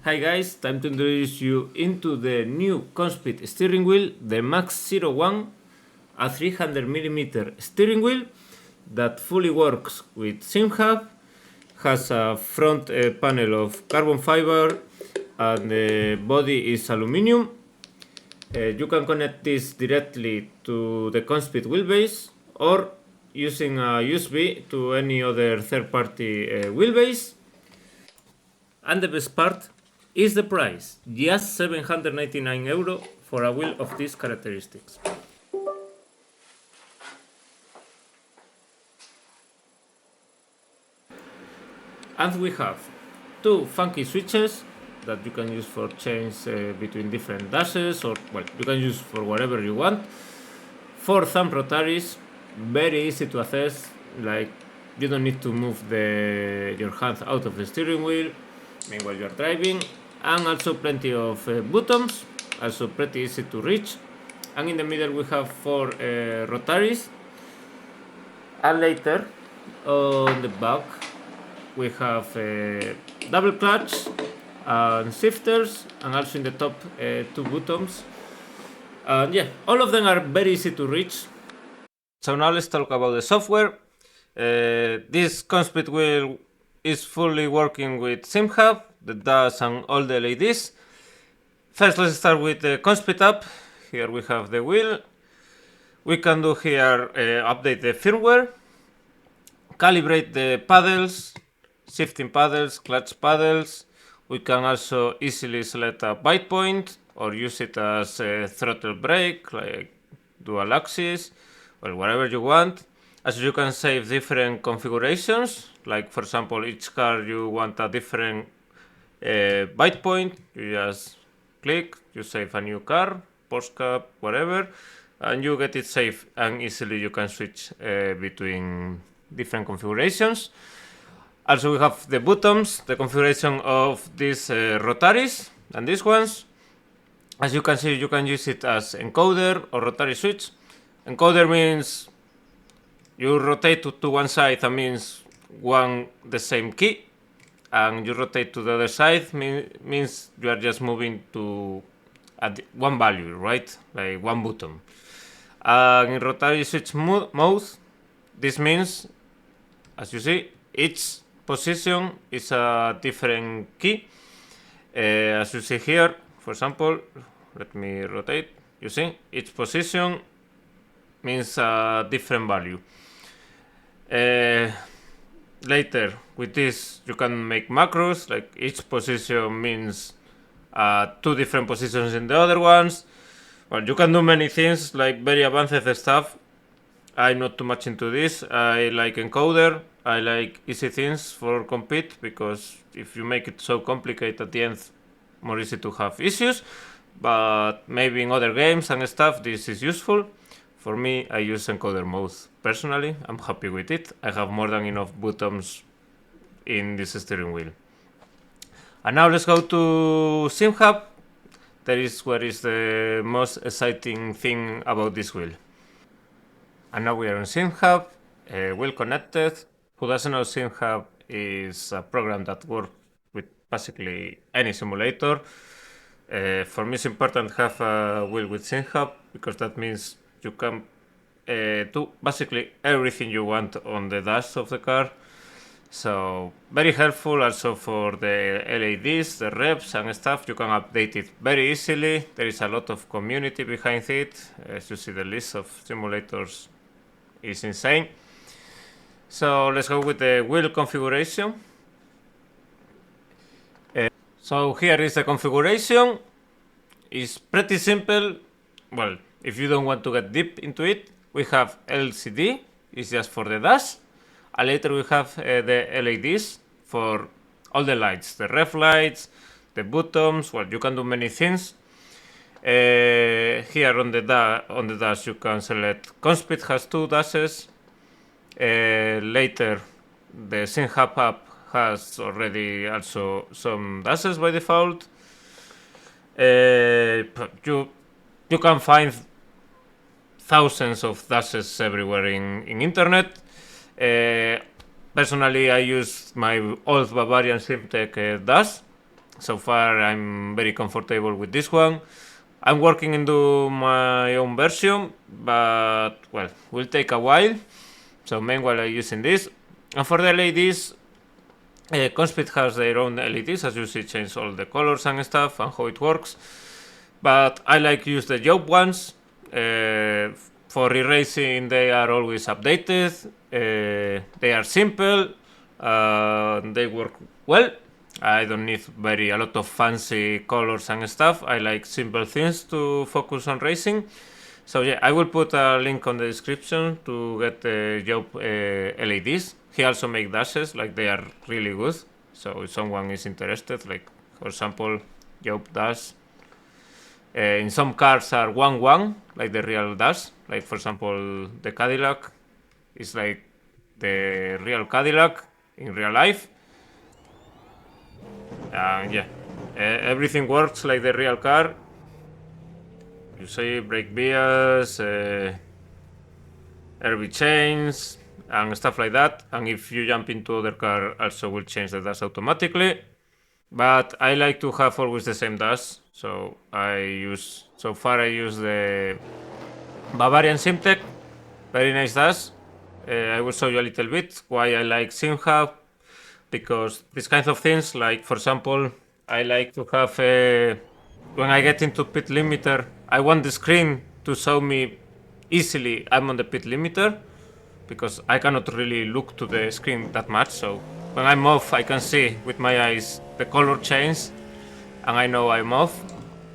Hi guys, time to introduce you into the new Conspit steering wheel, the Max 01, a 300mm steering wheel that fully works with SimHub, has a front panel of carbon fiber and the body is aluminum. You can connect this directly to the Conspit wheelbase or using a USB to any other third-party wheelbase. And the best part is the price, just €799 for a wheel of these characteristics. And we have two funky switches that you can use for change between different dashes, or well, you can use for whatever you want. 4 thumb rotaries, very easy to access, like you don't need to move your hand out of the steering wheel meanwhile you are driving, and also plenty of buttons, also pretty easy to reach. And in the middle we have 4 rotaries, and later on the back we have double clutch and shifters, and also in the top 2 buttons. Yeah, all of them are very easy to reach. So now let's talk about the software. This Conspit wheel is fully working with SimHub, the dash and all the LEDs. First, let's start with the Conspit app. Here we have the wheel. We can do here update the firmware, calibrate the paddles, shifting paddles, clutch paddles. We can also easily select a bite point or use it as a throttle brake, like dual axis, or whatever you want. As you can save different configurations, like for example, each car you want a different bite point, you just click, you save a new car, Porsche Cup, whatever, and you get it saved, and easily you can switch between different configurations. Also we have the buttons, the configuration of these rotaries and these ones. As you can see, you can use it as encoder or rotary switch. Encoder means you rotate to one side, that means the same key, and you rotate to the other side means you are just moving to one value, right? Like one button. In rotary switch mode, this means, as you see, each position is a different key. As you see here, for example, let me rotate. You see, each position means a different value. Later, with this, you can make macros, like each position means 2 different positions in the other ones. Well, you can do many things, like very advanced stuff. I'm not too much into this. I like encoder. I like easy things for Conspit, because if you make it so complicated at the end, more easy to have issues. But maybe in other games and stuff, this is useful. For me, I use encoder mode. Personally, I'm happy with it. I have more than enough buttons in this steering wheel. And now let's go to SimHub. That is what is the most exciting thing about this wheel. And now we are on SimHub, well connected. Who doesn't know, SimHub is a program that works with basically any simulator. For me, it's important to have a wheel with SimHub, because that means you can do basically everything you want on the dash of the car. So very helpful also for the LEDs, the reps and stuff. You can update it very easily. There is a lot of community behind it. As you see, the list of simulators is insane. So let's go with the wheel configuration. So here is the configuration. It's pretty simple. Well, if you don't want to get deep into it, we have LCD, it's just for the dash. And later we have the LEDs for all the lights, the ref lights, the buttons. Well, you can do many things. Here on the dash you can select Conspit has 2 dashes. Later the SimHub app has already also some dashes by default. You can find thousands of dashes everywhere in internet. Personally, I use my old Bavarian SimTech dash, So far I'm very comfortable with this one. I'm working into my own version, but well, will take a while. So meanwhile I'm using this. And for the LEDs, Conspit has their own LEDs, as you see, change all the colors and stuff and how it works. But I like use the job ones. For erasing, they are always updated. They are simple. They work well. I don't need a lot of fancy colors and stuff. I like simple things to focus on racing. So yeah, I will put a link on the description to get the job LEDs. He also make dashes, like they are really good. So if someone is interested, like for example, job dash. In some cars are 1-1, like the real dash. Like for example, the Cadillac is like the real Cadillac in real life. Yeah, everything works like the real car. You see brake bias, RB chains, and stuff like that. And if you jump into other car, also will change the dash automatically. But I like to have always the same dash. So so far I use the Bavarian SimTech. Very nice dash. I will show you a little bit why I like SimHub. Because these kinds of things, like for example, I like to have when I get into pit limiter, I want the screen to show me easily I'm on the pit limiter, because I cannot really look to the screen that much. So when I'm off, I can see with my eyes the color change, and I know I'm off.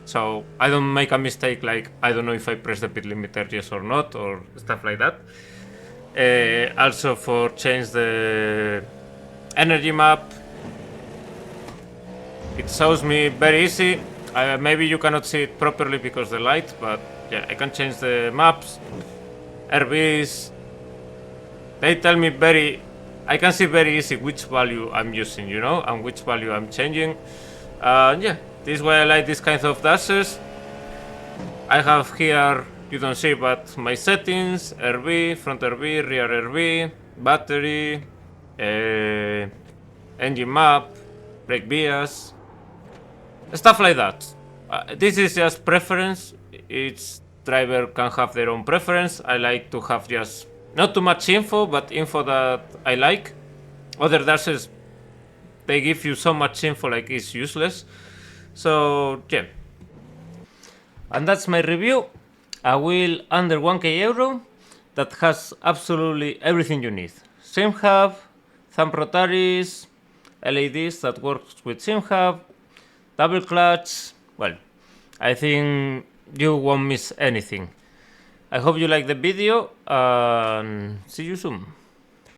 So I don't make a mistake like I don't know if I press the pit limiter yes or not, or stuff like that. Also for change the energy map, it shows me very easy. Maybe you cannot see it properly because the light, but yeah, I can change the maps, RVs. They tell me I can see very easy which value I'm using, you know, and which value I'm changing. Yeah, this is why I like this kind of dashes. I have here, you don't see, but my settings, RV, front RV, rear RV, battery, engine map, brake bias, stuff like that. This is just preference. Each driver can have their own preference. I like to have just not too much info, but info that I like. Other dashes, they give you so much info like it's useless. So yeah, and that's my review. A wheel under 1k euro that has absolutely everything you need. SimHub, thumb rotaries, LEDs that works with SimHub, double clutch. Well, I think you won't miss anything. I hope you like the video and see you soon.